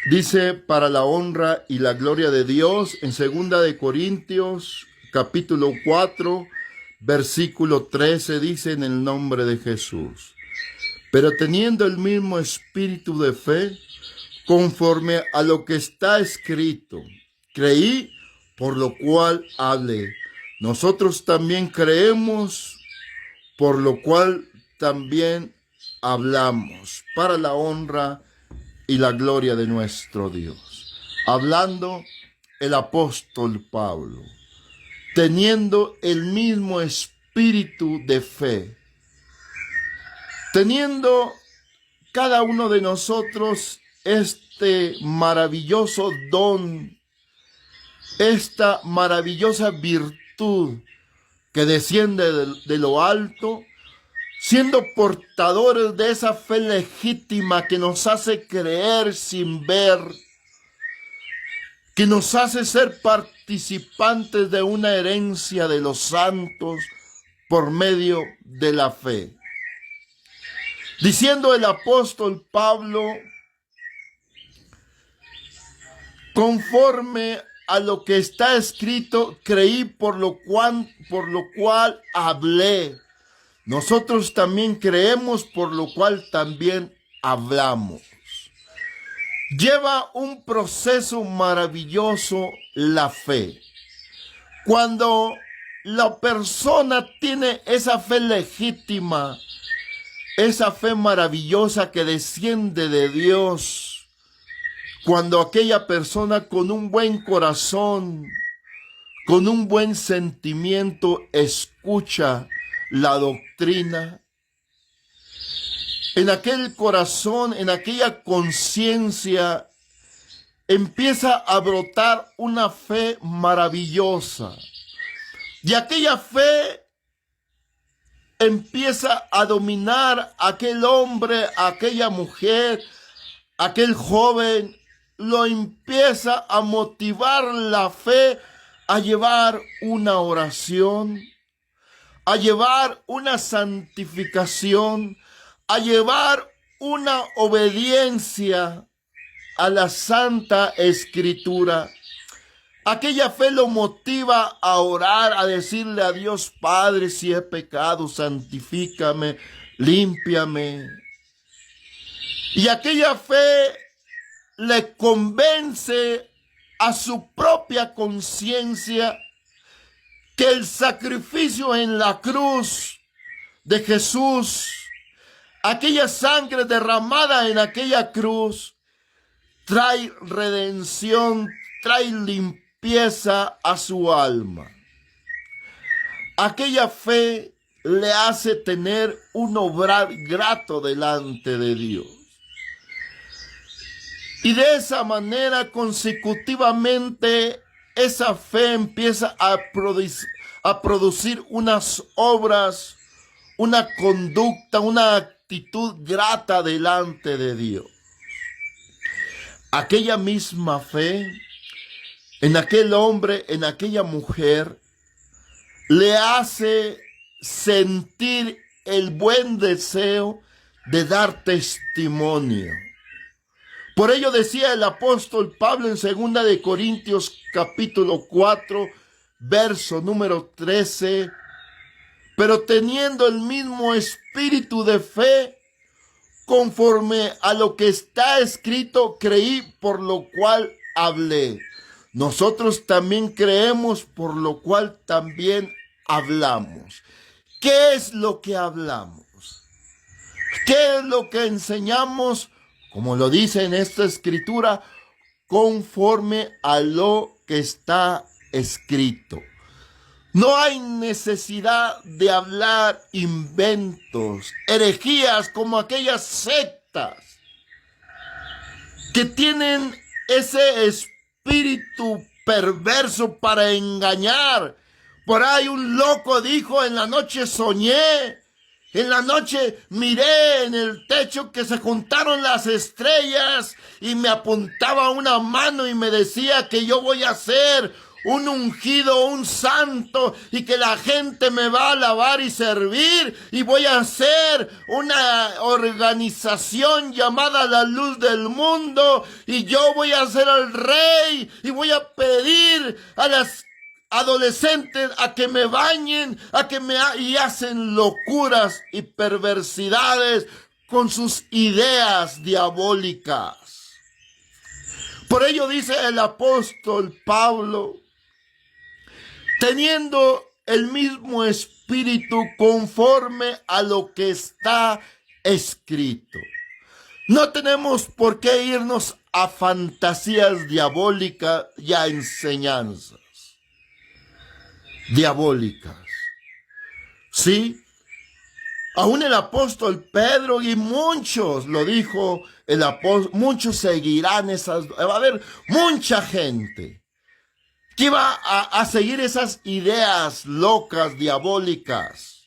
Dice, para la honra y la gloria de Dios, en 2 capítulo 4, versículo 13, dice, en el nombre de Jesús. Pero teniendo el mismo espíritu de fe, conforme a lo que está escrito, creí, por lo cual hablé. Nosotros también creemos, por lo cual también hablamos, para la honra y la gloria de nuestro Dios. Hablando el apóstol Pablo, teniendo el mismo espíritu de fe, teniendo cada uno de nosotros este maravilloso don, esta maravillosa virtud que desciende de lo alto, siendo portadores de esa fe legítima que nos hace creer sin ver, que nos hace ser participantes de una herencia de los santos por medio de la fe. Diciendo el apóstol Pablo, conforme a lo que está escrito, creí, por lo cual hablé. Nosotros también creemos, por lo cual también hablamos. Lleva un proceso maravilloso la fe. Cuando la persona tiene esa fe legítima, esa fe maravillosa que desciende de Dios, cuando aquella persona con un buen corazón, con un buen sentimiento escucha la doctrina, en aquel corazón, en aquella conciencia, empieza a brotar una fe maravillosa. Y aquella fe empieza a dominar a aquel hombre, a aquella mujer, aquel joven, lo empieza a motivar la fe a llevar una oración, a llevar una santificación, a llevar una obediencia a la Santa Escritura. Aquella fe lo motiva a orar, a decirle a Dios: Padre, si he pecado, santifícame, límpiame. Y aquella fe le convence a su propia conciencia que el sacrificio en la cruz de Jesús, aquella sangre derramada en aquella cruz, trae redención, trae limpieza a su alma. Aquella fe le hace tener un obrar grato delante de Dios. Y de esa manera, consecutivamente, esa fe empieza a producir unas obras, una conducta, una actitud grata delante de Dios. Aquella misma fe en aquel hombre, en aquella mujer, le hace sentir el buen deseo de dar testimonio. Por ello decía el apóstol Pablo en 2 Corintios capítulo 4, verso número 13, pero teniendo el mismo espíritu de fe, conforme a lo que está escrito, creí, por lo cual hablé. Nosotros también creemos, por lo cual también hablamos. ¿Qué es lo que hablamos? ¿Qué es lo que enseñamos? Como lo dice en esta escritura, conforme a lo que está escrito. No hay necesidad de hablar inventos, herejías como aquellas sectas que tienen ese espíritu perverso para engañar. Por ahí un loco dijo: en la noche soñé, en la noche miré en el techo que se juntaron las estrellas y me apuntaba una mano y me decía que yo voy a ser un ungido, un santo, y que la gente me va a alabar y servir, y voy a hacer una organización llamada La Luz del Mundo, y yo voy a ser el rey, y voy a pedir a las adolescentes a que me bañen, y hacen locuras y perversidades con sus ideas diabólicas. Por ello dice el apóstol Pablo, teniendo el mismo espíritu conforme a lo que está escrito. No tenemos por qué irnos a fantasías diabólicas y a enseñanzas diabólicas. ¿Sí? Aún el apóstol Pedro y muchos, lo dijo el apóstol, muchos seguirán va a haber mucha gente que va a seguir esas ideas locas, diabólicas,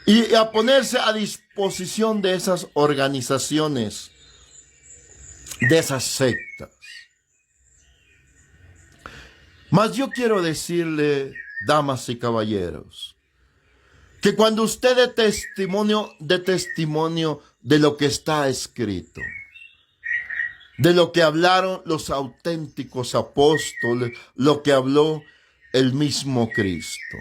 y a ponerse a disposición de esas organizaciones, de esas sectas. Mas yo quiero decirle, damas y caballeros, que cuando usted dé testimonio de lo que está escrito, de lo que hablaron los auténticos apóstoles, lo que habló el mismo Cristo.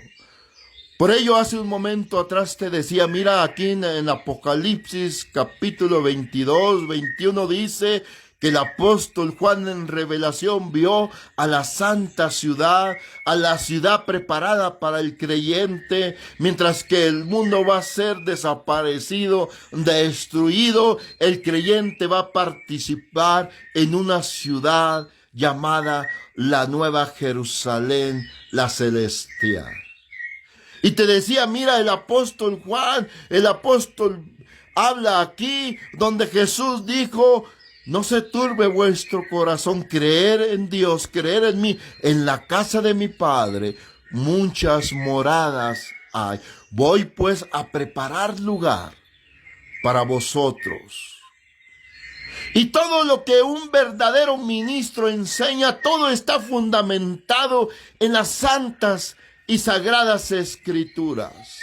Por ello, hace un momento atrás te decía, mira aquí en Apocalipsis capítulo 22, 21 dice que el apóstol Juan en revelación vio a la santa ciudad, a la ciudad preparada para el creyente, mientras que el mundo va a ser desaparecido, destruido, el creyente va a participar en una ciudad llamada la Nueva Jerusalén, la celestial. Y te decía, mira, el apóstol Juan, el apóstol habla aquí donde Jesús dijo, no se turbe vuestro corazón, creer en Dios, creer en mí. En la casa de mi Padre muchas moradas hay. Voy pues a preparar lugar para vosotros. Y todo lo que un verdadero ministro enseña, todo está fundamentado en las santas y sagradas escrituras.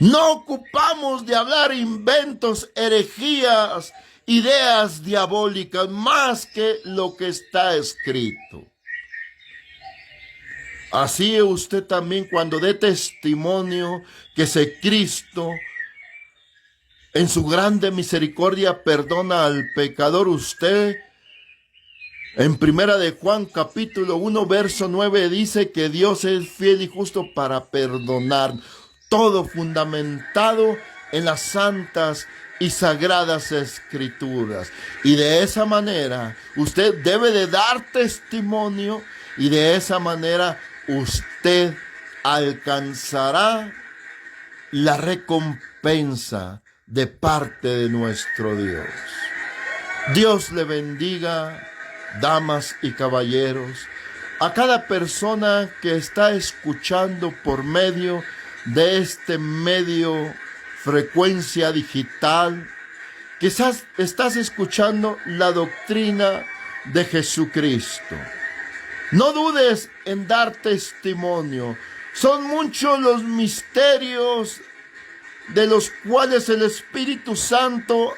No ocupamos de hablar inventos, herejías, ideas diabólicas, más que lo que está escrito. Así usted también, cuando dé testimonio que ese Cristo en su grande misericordia perdona al pecador, usted en Primera de Juan capítulo 1 verso 9 dice que Dios es fiel y justo para perdonar, todo fundamentado en las santas y sagradas escrituras. Y de esa manera usted debe de dar testimonio, y de esa manera usted alcanzará la recompensa de parte de nuestro Dios. Dios le bendiga, damas y caballeros, a cada persona que está escuchando por medio de este medio frecuencia digital. Quizás estás escuchando la doctrina de Jesucristo. No dudes en dar testimonio. Son muchos los misterios de los cuales el Espíritu Santo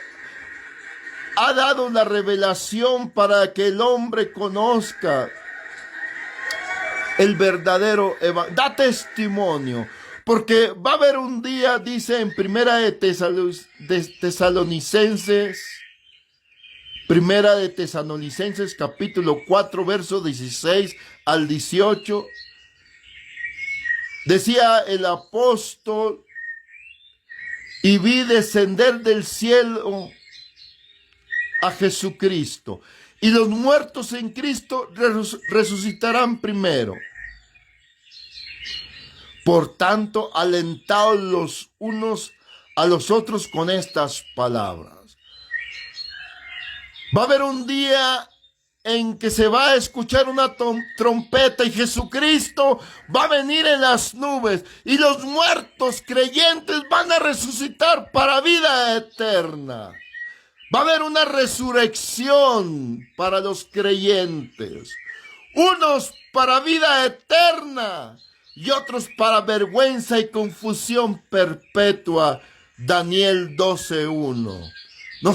ha dado la revelación para que el hombre conozca el verdadero evangelio. Da testimonio, porque va a haber un día, dice en Primera de Tesalonicenses capítulo 4 verso 16 al 18, decía el apóstol, y vi descender del cielo a Jesucristo, y los muertos en Cristo resucitarán primero. Por tanto, alentaos los unos a los otros con estas palabras. Va a haber un día en que se va a escuchar una trompeta, y Jesucristo va a venir en las nubes, y los muertos creyentes van a resucitar para vida eterna. Va a haber una resurrección para los creyentes. Unos para vida eterna y otros para vergüenza y confusión perpetua. Daniel 12:1. No